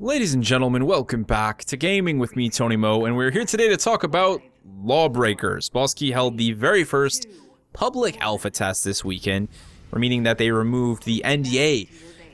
Ladies and gentlemen, welcome back to Gaming with me, Tony Mo, and we're here today to talk about Lawbreakers. Bosky held the very first public alpha test this weekend, meaning that they removed the NDA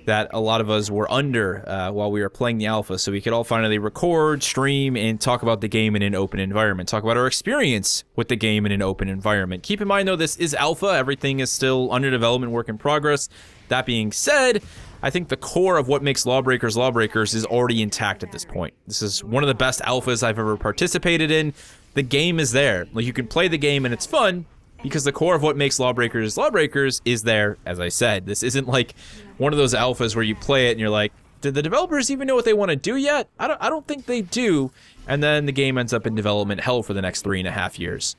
that a lot of us were under while we were playing the alpha, so we could all finally record, stream, and talk about the game in an open environment. Talk about our experience with the game in an open environment. Keep in mind, though, this is alpha. Everything is still under development, work in progress. That being said, I think the core of what makes Lawbreakers Lawbreakers is already intact at this point. This is one of the best alphas I've ever participated in. The game is there. Like, you can play the game and it's fun because the core of what makes Lawbreakers Lawbreakers is there, as I said. This isn't like one of those alphas where you play it and you're like, did the developers even know what they want to do yet? I don't think they do. And then the game ends up in development hell for the next 3.5 years.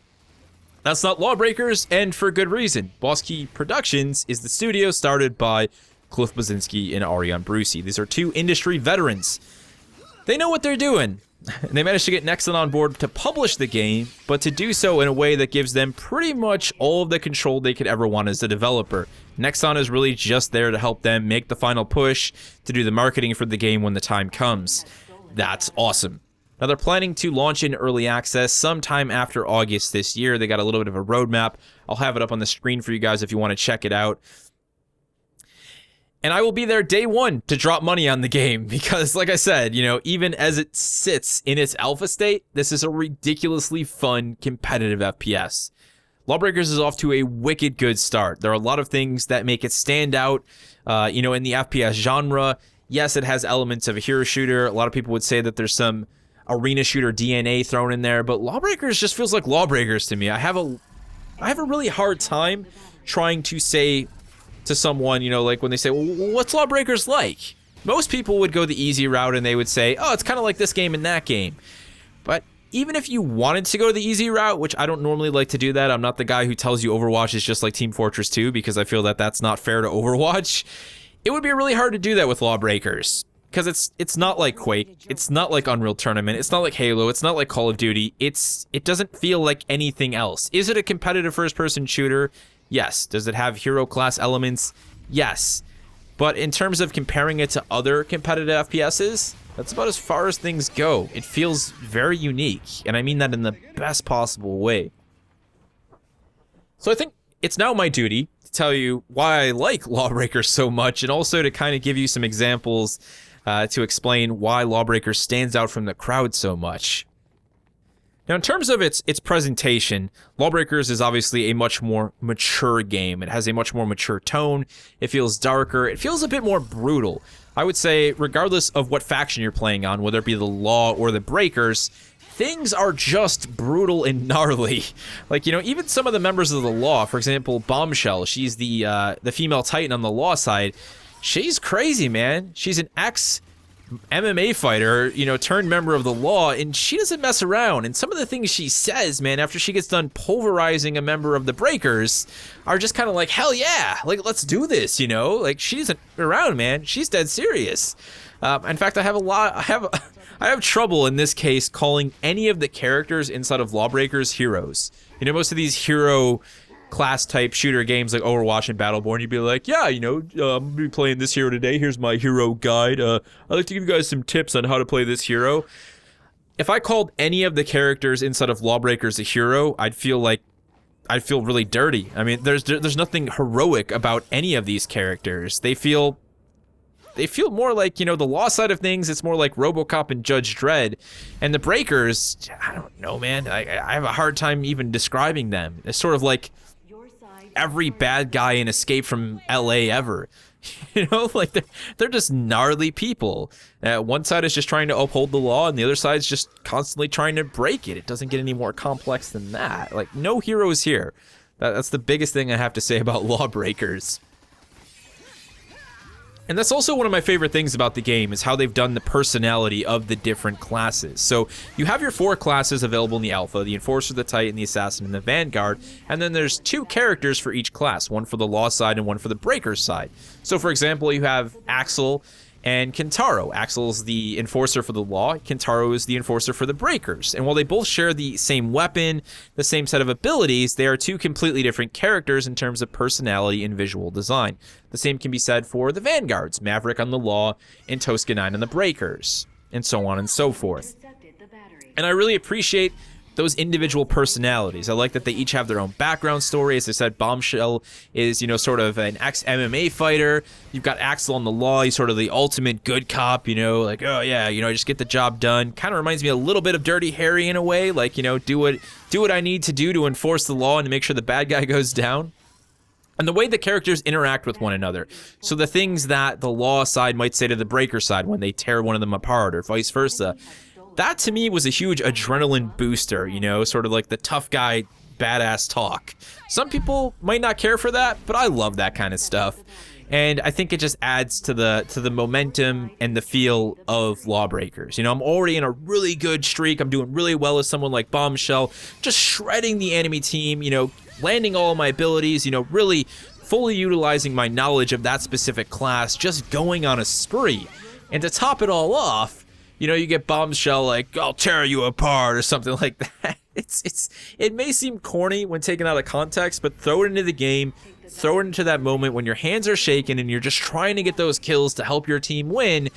That's not Lawbreakers, and for good reason. Bosky Productions is the studio started by Cliff Blazinski and Ariane Brucey. These are two industry veterans. They know what they're doing. And they managed to get Nexon on board to publish the game, but to do so in a way that gives them pretty much all of the control they could ever want as a developer. Nexon is really just there to help them make the final push, to do the marketing for the game when the time comes. That's awesome. Now, they're planning to launch in early access sometime after August this year. They got a little bit of a roadmap. I'll have it up on the screen for you guys if you want to check it out. And I will be there day one to drop money on the game because, like I said, you know, even as it sits in its alpha state, this is a ridiculously fun, competitive FPS. Lawbreakers is off to a wicked good start. There are a lot of things that make it stand out, you know, in the FPS genre. Yes, it has elements of a hero shooter. A lot of people would say that there's some arena shooter DNA thrown in there, but Lawbreakers just feels like Lawbreakers to me. I have a really hard time trying to say to someone, you know, like when they say, well, what's Lawbreakers like? Most people would go the easy route and they would say, oh, it's kind of like this game and that game. But even if you wanted to go the easy route, which I don't normally like to do that, I'm not the guy who tells you Overwatch is just like Team Fortress 2 because I feel that that's not fair to Overwatch. It would be really hard to do that with Lawbreakers because it's not like Quake, it's not like Unreal Tournament, it's not like Halo, it's not like Call of Duty. It doesn't feel like anything else. Is it a competitive first-person shooter? Yes. Does it have hero class elements? Yes. But in terms of comparing it to other competitive FPSs, that's about as far as things go. It feels very unique, and I mean that in the best possible way. So I think it's now my duty to tell you why I like Lawbreakers so much, and also to kind of give you some examples to explain why Lawbreakers stands out from the crowd so much. Now, in terms of its presentation, Lawbreakers is obviously a much more mature game. It has a much more mature tone. It feels darker. It feels a bit more brutal. I would say, regardless of what faction you're playing on, whether it be the Law or the Breakers, things are just brutal and gnarly. Like, you know, even some of the members of the Law, for example, Bombshell, she's the female Titan on the Law side. She's crazy, man. She's an ex-MMA fighter, you know, turned member of the Law, and she doesn't mess around. And some of the things she says, man, after she gets done pulverizing a member of the Breakers, are just kind of like, hell yeah, like, let's do this, you know? Like, she isn't around, man. She's dead serious. In fact, I have trouble in this case calling any of the characters inside of Lawbreakers heroes. You know, most of these hero class type shooter games like Overwatch and Battleborn, you'd be like, yeah, you know, I'm gonna be playing this hero today. Here's my hero guide. I'd like to give you guys some tips on how to play this hero. If I called any of the characters inside of Lawbreakers a hero, I'd feel really dirty. I mean, there's nothing heroic about any of these characters. They feel more like, you know, the Law side of things. It's more like RoboCop and Judge Dredd. And the Breakers, I don't know, man. I have a hard time even describing them. It's sort of like every bad guy in Escape from LA ever. You know, like they're just gnarly people. One side is just trying to uphold the law, and the other side's just constantly trying to break it. It doesn't get any more complex than that. Like, no heroes here. That's the biggest thing I have to say about Lawbreakers. And that's also one of my favorite things about the game, is how they've done the personality of the different classes. So you have your 4 classes available in the alpha: the Enforcer, the Titan, the Assassin, and the Vanguard. And then there's 2 characters for each class, one for the Law side and one for the Breakers side. So for example, you have Axel and Kentaro. Axel's the enforcer for the Law, Kentaro is the enforcer for the Breakers. And while they both share the same weapon, the same set of abilities, they are two completely different characters in terms of personality and visual design. The same can be said for the Vanguards, Maverick on the Law and Tosca 9 on the Breakers, and so on and so forth. And I really appreciate those individual personalities. I like that they each have their own background story. As I said, Bombshell is, sort of an ex-MMA fighter. You've got Axel on the Law. He's sort of the ultimate good cop, like, oh yeah, just get the job done. Kind of reminds me a little bit of Dirty Harry in a way, like, do what I need to do to enforce the law and to make sure the bad guy goes down. And the way the characters interact with one another. So the things that the Law side might say to the Breaker side when they tear one of them apart or vice versa. That to me was a huge adrenaline booster, sort of like the tough guy, badass talk. Some people might not care for that, but I love that kind of stuff. And I think it just adds to the momentum and the feel of Lawbreakers. I'm already in a really good streak. I'm doing really well as someone like Bombshell, just shredding the enemy team, landing all of my abilities, really fully utilizing my knowledge of that specific class, just going on a spree. And to top it all off, you get Bombshell like, I'll tear you apart or something like that. It may seem corny when taken out of context, but throw it into the game, throw it into that moment when your hands are shaking and you're just trying to get those kills to help your team win,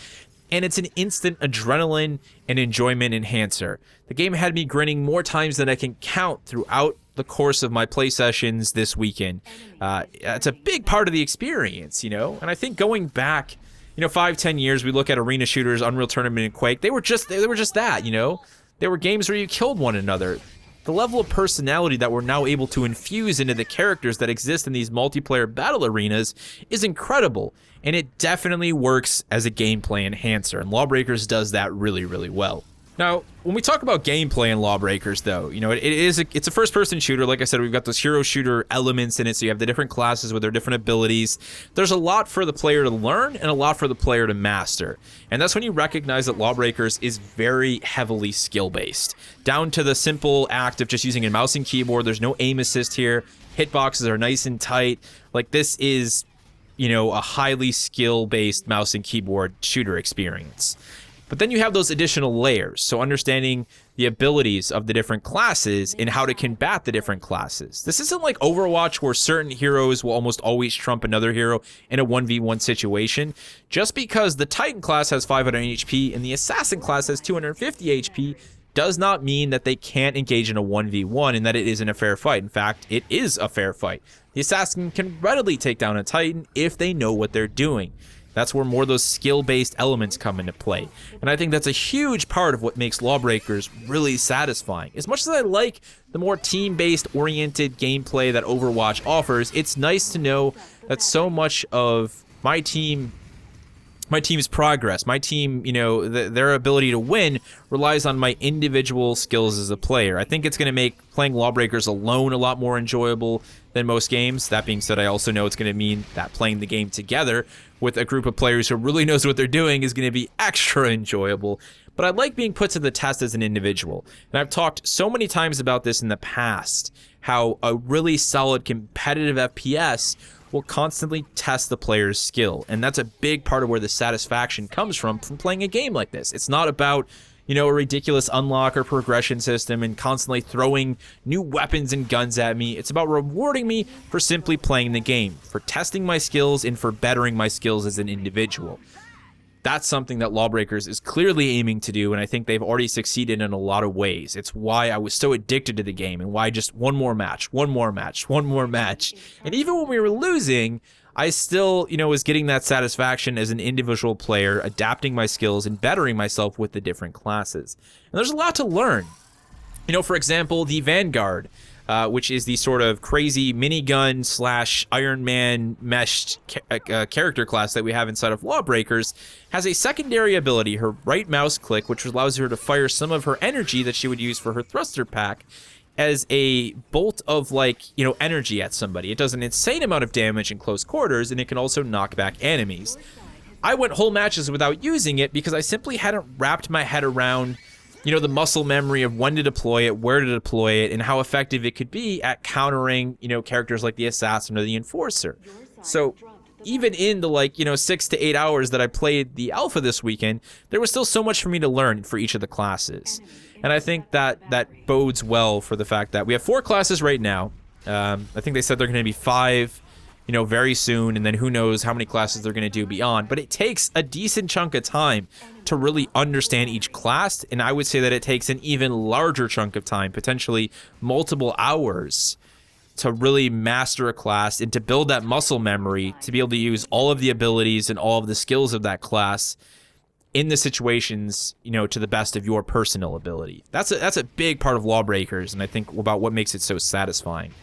and it's an instant adrenaline and enjoyment enhancer. The game had me grinning more times than I can count throughout the course of my play sessions this weekend. It's a big part of the experience, and I think going back 5-10 years, we look at arena shooters, Unreal Tournament, and Quake. They were just that, They were games where you killed one another. The level of personality that we're now able to infuse into the characters that exist in these multiplayer battle arenas is incredible, and it definitely works as a gameplay enhancer, and Lawbreakers does that really, really well. Now, when we talk about gameplay in Lawbreakers, though, it's a first-person shooter. Like I said, we've got those hero shooter elements in it, so you have the different classes with their different abilities. There's a lot for the player to learn and a lot for the player to master. And that's when you recognize that Lawbreakers is very heavily skill-based. Down to the simple act of just using a mouse and keyboard. There's no aim assist here. Hitboxes are nice and tight. Like, this is, a highly skill-based mouse and keyboard shooter experience. But then you have those additional layers, so understanding the abilities of the different classes and how to combat the different classes. This isn't like Overwatch where certain heroes will almost always trump another hero in a 1v1 situation. Just because the Titan class has 500 HP and the Assassin class has 250 HP does not mean that they can't engage in a 1v1 and that it isn't a fair fight. In fact, it is a fair fight. The Assassin can readily take down a Titan if they know what they're doing. That's where more of those skill-based elements come into play. And I think that's a huge part of what makes Lawbreakers really satisfying. As much as I like the more team-based oriented gameplay that Overwatch offers, it's nice to know that so much of my team's progress, my team, their ability to win relies on my individual skills as a player. I think it's going to make playing Lawbreakers alone a lot more enjoyable than most games. That being said, I also know it's going to mean that playing the game together with a group of players who really knows what they're doing is going to be extra enjoyable. But I like being put to the test as an individual. And I've talked so many times about this in the past, how a really solid competitive FPS will constantly test the player's skill. And that's a big part of where the satisfaction comes from playing a game like this. It's not about, a ridiculous unlock or progression system and constantly throwing new weapons and guns at me. It's about rewarding me for simply playing the game, for testing my skills and for bettering my skills as an individual. That's something that Lawbreakers is clearly aiming to do, and I think they've already succeeded in a lot of ways. It's why I was so addicted to the game and why just one more match. And even when we were losing, I still, was getting that satisfaction as an individual player, adapting my skills and bettering myself with the different classes. And there's a lot to learn. For example, the Vanguard, which is the sort of crazy minigun / Iron Man meshed character class that we have inside of Lawbreakers, has a secondary ability, her right mouse click, which allows her to fire some of her energy that she would use for her thruster pack as a bolt of energy at somebody. It does an insane amount of damage in close quarters, and it can also knock back enemies. I went whole matches without using it because I simply hadn't wrapped my head around the muscle memory of when to deploy it, where to deploy it, and how effective it could be at countering, characters like the Assassin or the Enforcer. So even in the, like, 6 to 8 hours that I played the alpha this weekend, there was still so much for me to learn for each of the classes. And I think that bodes well for the fact that we have 4 classes right now. I think they said they're going to be 5, very soon, and then who knows how many classes they're going to do beyond. But it takes a decent chunk of time to really understand each class, and I would say that it takes an even larger chunk of time, potentially multiple hours, to really master a class and to build that muscle memory to be able to use all of the abilities and all of the skills of that class in the situations, to the best of your personal ability. That's a big part of Lawbreakers, and I think about what makes it so satisfying.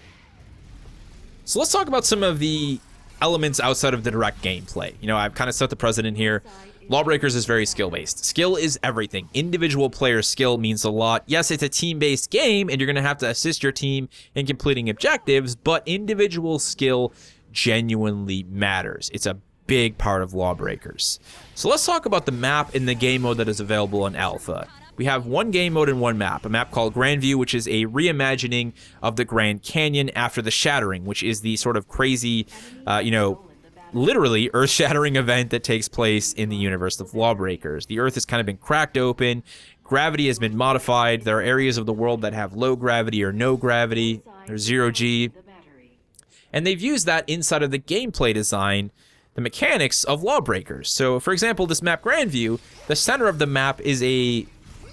So let's talk about some of the elements outside of the direct gameplay. I've kind of set the precedent here. Lawbreakers is very skill-based. Skill is everything. Individual player skill means a lot. Yes, it's a team-based game, and you're going to have to assist your team in completing objectives, but individual skill genuinely matters. It's a big part of Lawbreakers. So let's talk about the map in the game mode that is available in Alpha. We have one game mode and one map, a map called Grand View, which is a reimagining of the Grand Canyon after the Shattering, which is the sort of crazy, literally earth-shattering event that takes place in the universe of Lawbreakers. The Earth has kind of been cracked open, gravity has been modified, there are areas of the world that have low gravity or no gravity, there's 0G, and they've used that inside of the gameplay design, the mechanics of Lawbreakers. So, for example, this map Grand View, the center of the map is a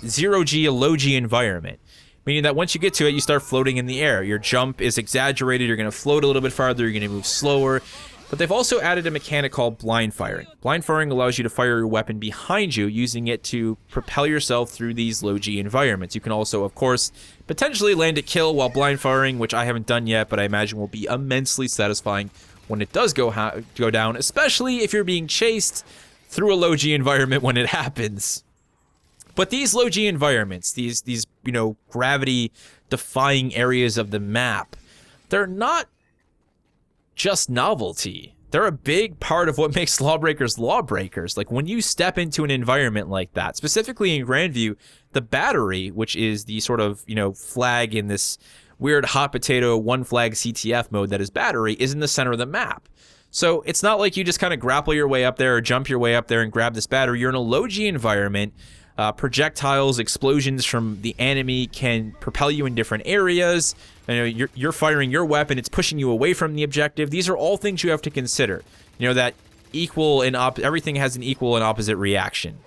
0G, a low G environment, meaning that once you get to it, you start floating in the air. Your jump is exaggerated, you're going to float a little bit farther, you're going to move slower. But they've also added a mechanic called blind firing. Blind firing allows you to fire your weapon behind you, using it to propel yourself through these low G environments. You can also, of course, potentially land a kill while blind firing, which I haven't done yet, but I imagine will be immensely satisfying when it does go down, especially if you're being chased through a low G environment when it happens. But these low G environments, these gravity-defying areas of the map, they're not just novelty. They're a big part of what makes Lawbreakers Lawbreakers. Like, when you step into an environment like that, specifically in Grand View, the battery, which is the sort of, flag in this weird hot potato one flag CTF mode that is battery, is in the center of the map. So it's not like you just kind of grapple your way up there or jump your way up there and grab this battery. You're in a low G environment. Projectiles, explosions from the enemy can propel you in different areas. You're firing your weapon, it's pushing you away from the objective. These are all things you have to consider. That equal and everything has an equal and opposite reaction.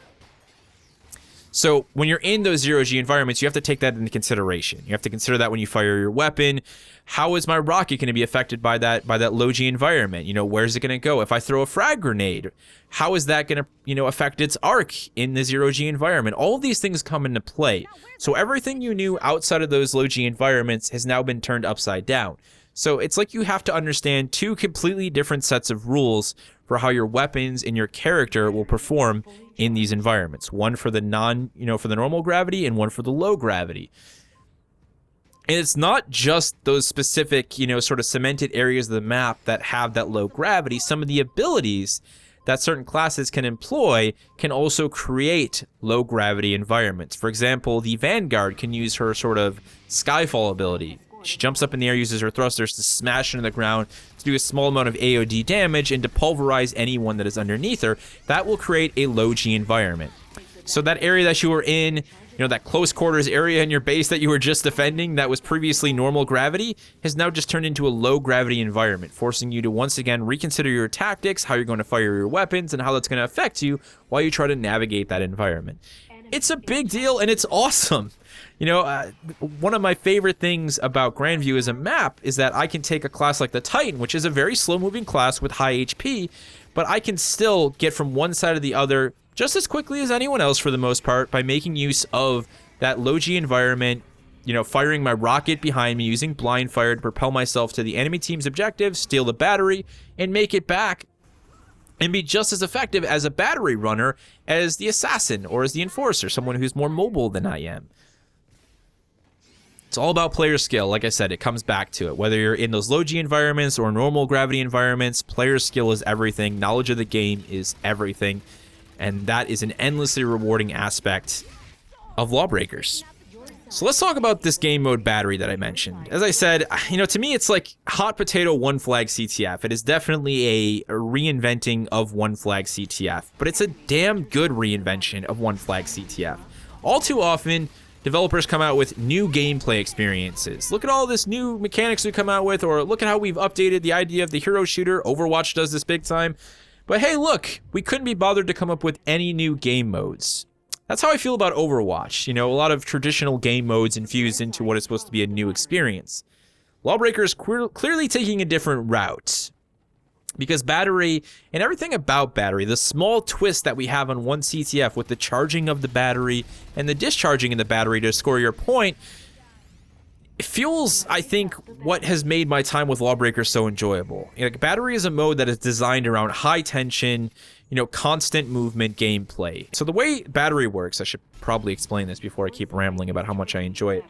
So when you're in those 0G environments, you have to take that into consideration. You have to consider that when you fire your weapon. How is my rocket going to be affected by that low G environment? Where's it going to go? If I throw a frag grenade, how is that going to, affect its arc in the 0G environment? All of these things come into play. So everything you knew outside of those low G environments has now been turned upside down. So it's like you have to understand 2 completely different sets of rules for how your weapons and your character will perform in these environments. One for the for the normal gravity and one for the low gravity. And it's not just those specific, sort of cemented areas of the map that have that low gravity. Some of the abilities that certain classes can employ can also create low gravity environments. For example, the Vanguard can use her sort of Skyfall ability. She jumps up in the air, uses her thrusters to smash into the ground, to do a small amount of AOD damage, and to pulverize anyone that is underneath her. That will create a low G environment. So that area that you were in, that close quarters area in your base that you were just defending that was previously normal gravity, has now just turned into a low gravity environment, forcing you to once again reconsider your tactics, how you're going to fire your weapons, and how that's going to affect you while you try to navigate that environment. It's a big deal, and it's awesome. One of my favorite things about Grand View as a map is that I can take a class like the Titan, which is a very slow-moving class with high HP, but I can still get from one side to the other just as quickly as anyone else for the most part by making use of that low G environment, firing my rocket behind me, using blind fire to propel myself to the enemy team's objective, steal the battery, and make it back and be just as effective as a battery runner as the assassin or as the enforcer, someone who's more mobile than I am. It's all about player skill. Like I said, it comes back to it. Whether you're in those low G environments or normal gravity environments, player skill is everything. Knowledge of the game is everything. And that is an endlessly rewarding aspect of Lawbreakers. So let's talk about this game mode battery that I mentioned. As I said, to me it's like hot potato one flag CTF. It is definitely a reinventing of one flag CTF, but it's a damn good reinvention of one flag CTF. All too often, developers come out with new gameplay experiences. Look at all this new mechanics we come out with, or look at how we've updated the idea of the hero shooter. Overwatch does this big time. But hey, look, we couldn't be bothered to come up with any new game modes. That's how I feel about Overwatch. A lot of traditional game modes infused into what is supposed to be a new experience. Lawbreakers clearly taking a different route. Because battery, and everything about battery, the small twist that we have on one CTF with the charging of the battery and the discharging of the battery to score your point, it fuels, I think, what has made my time with Lawbreakers so enjoyable. Battery is a mode that is designed around high tension, constant movement gameplay. So the way battery works, I should probably explain this before I keep rambling about how much I enjoy it,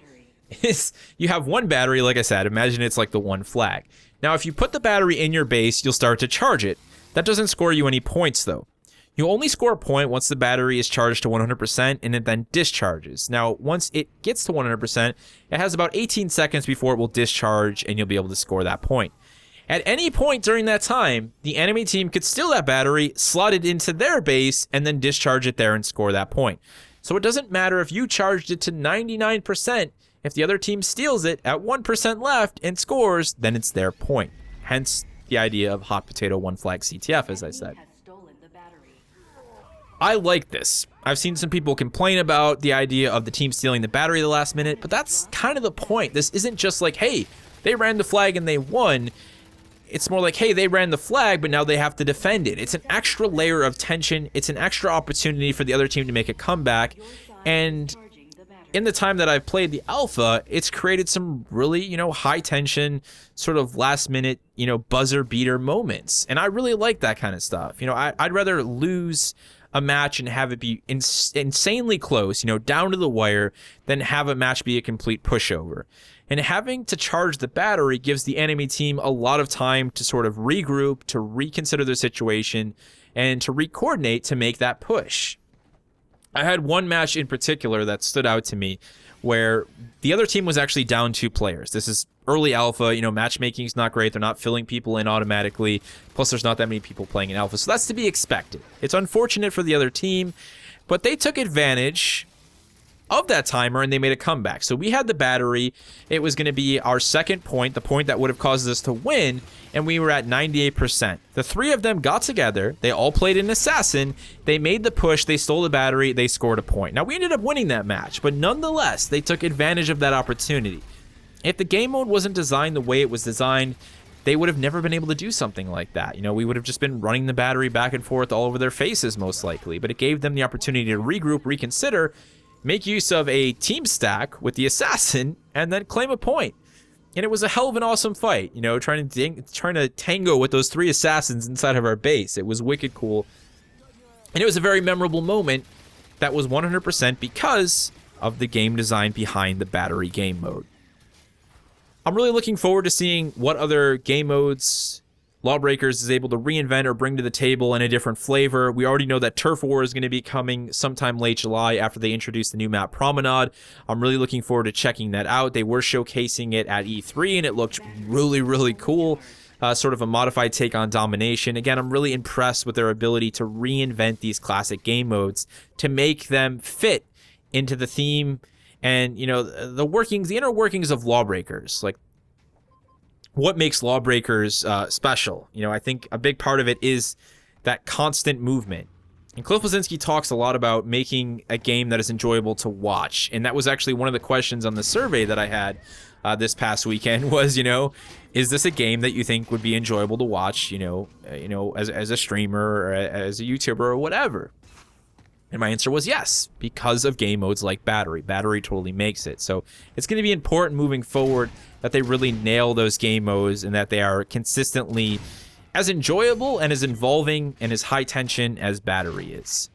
is you have one battery, like I said, imagine it's like the one flag. Now, if you put the battery in your base, you'll start to charge it. That doesn't score you any points, though. You only score a point once the battery is charged to 100% and it then discharges. Now, once it gets to 100%, it has about 18 seconds before it will discharge and you'll be able to score that point. At any point during that time, the enemy team could steal that battery, slot it into their base, and then discharge it there and score that point. So it doesn't matter if you charged it to 99%. If the other team steals it at 1% left and scores, then it's their point. Hence the idea of hot potato one flag CTF, as I said. I like this. I've seen some people complain about the idea of the team stealing the battery at the last minute, but that's kind of the point. This isn't just like, hey, they ran the flag and they won. It's more like, hey, they ran the flag, but now they have to defend it. It's an extra layer of tension. It's an extra opportunity for the other team to make a comeback. And in the time that I've played the alpha, it's created some really, high tension, sort of last minute, buzzer beater moments. And I really like that kind of stuff. I'd rather lose a match and have it be insanely close, down to the wire, than have a match be a complete pushover. And having to charge the battery gives the enemy team a lot of time to sort of regroup, to reconsider their situation, and to recoordinate to make that push. I had one match in particular that stood out to me where the other team was actually down 2 players. This is early alpha, matchmaking is not great. They're not filling people in automatically. Plus, there's not that many people playing in alpha, so that's to be expected. It's unfortunate for the other team, but they took advantage of that timer and they made a comeback. So we had the battery. It was going to be our second point, the point that would have caused us to win, and we were at 98%. The 3 of them got together. They all played an assassin. They made the push. They stole the battery. They scored a point. Now, we ended up winning that match, but nonetheless, they took advantage of that opportunity. If the game mode wasn't designed the way it was designed, they would have never been able to do something like that. We would have just been running the battery back and forth all over their faces, most likely. But it gave them the opportunity to regroup, reconsider, make use of a team stack with the assassin, and then claim a point. And it was a hell of an awesome fight, trying to tango with those 3 assassins inside of our base. It was wicked cool. And it was a very memorable moment that was 100% because of the game design behind the battery game mode. I'm really looking forward to seeing what other game modes Lawbreakers is able to reinvent or bring to the table in a different flavor. We already know that Turf War is going to be coming sometime late July after they introduce the new map Promenade. I'm really looking forward to checking that out. They were showcasing it at E3 and it looked really, really cool. Sort of a modified take on Domination. Again, I'm really impressed with their ability to reinvent these classic game modes to make them fit into the theme and, the inner workings of Lawbreakers. Like, what makes Lawbreakers special? I think a big part of it is that constant movement. And Cliff Bleszinski talks a lot about making a game that is enjoyable to watch. And that was actually one of the questions on the survey that I had this past weekend was, is this a game that you think would be enjoyable to watch, as a streamer or as a YouTuber or whatever? And my answer was yes, because of game modes like Battery. Battery totally makes it. So it's going to be important moving forward that they really nail those game modes and that they are consistently as enjoyable and as involving and as high tension as Battery is.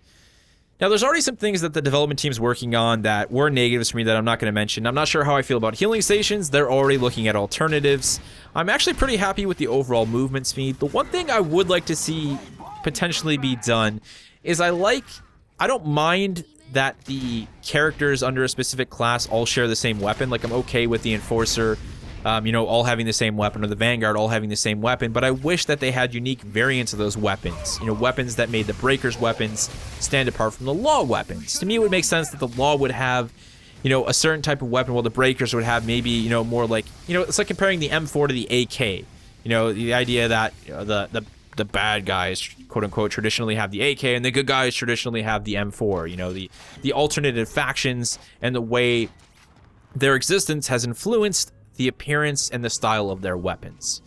Now, there's already some things that the development team's working on that were negatives for me that I'm not going to mention. I'm not sure how I feel about healing stations. They're already looking at alternatives. I'm actually pretty happy with the overall movement speed. The one thing I would like to see potentially be done is I don't mind that the characters under a specific class all share the same weapon. Like, I'm okay with the Enforcer, you know, all having the same weapon, or the Vanguard all having the same weapon, but I wish that they had unique variants of those weapons. You know, weapons that made the Breakers weapons stand apart from the Law weapons. To me, it would make sense that the Law would have, you know, a certain type of weapon, while the Breakers would have maybe, you know, more like, you know, it's like comparing the M4 to the AK. You know, the idea that, you know, the bad guys, quote unquote, traditionally have the AK, and the good guys traditionally have the M4. You know, the alternative factions and the way their existence has influenced the appearance and the style of their weapons.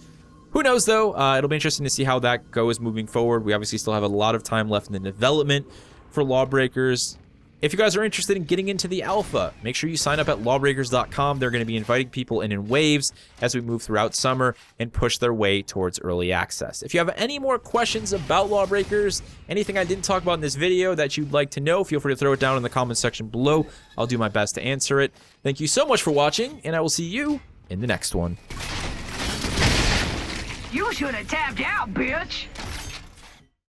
Who knows, though? It'll be interesting to see how that goes moving forward. We obviously still have a lot of time left in the development for Lawbreakers. If you guys are interested in getting into the alpha, make sure you sign up at lawbreakers.com. They're going to be inviting people in waves as we move throughout summer and push their way towards early access. If you have any more questions about Lawbreakers, anything I didn't talk about in this video that you'd like to know, feel free to throw it down in the comments section below. I'll do my best to answer it. Thank you so much for watching, and I will see you in the next one. You should have tapped out, bitch!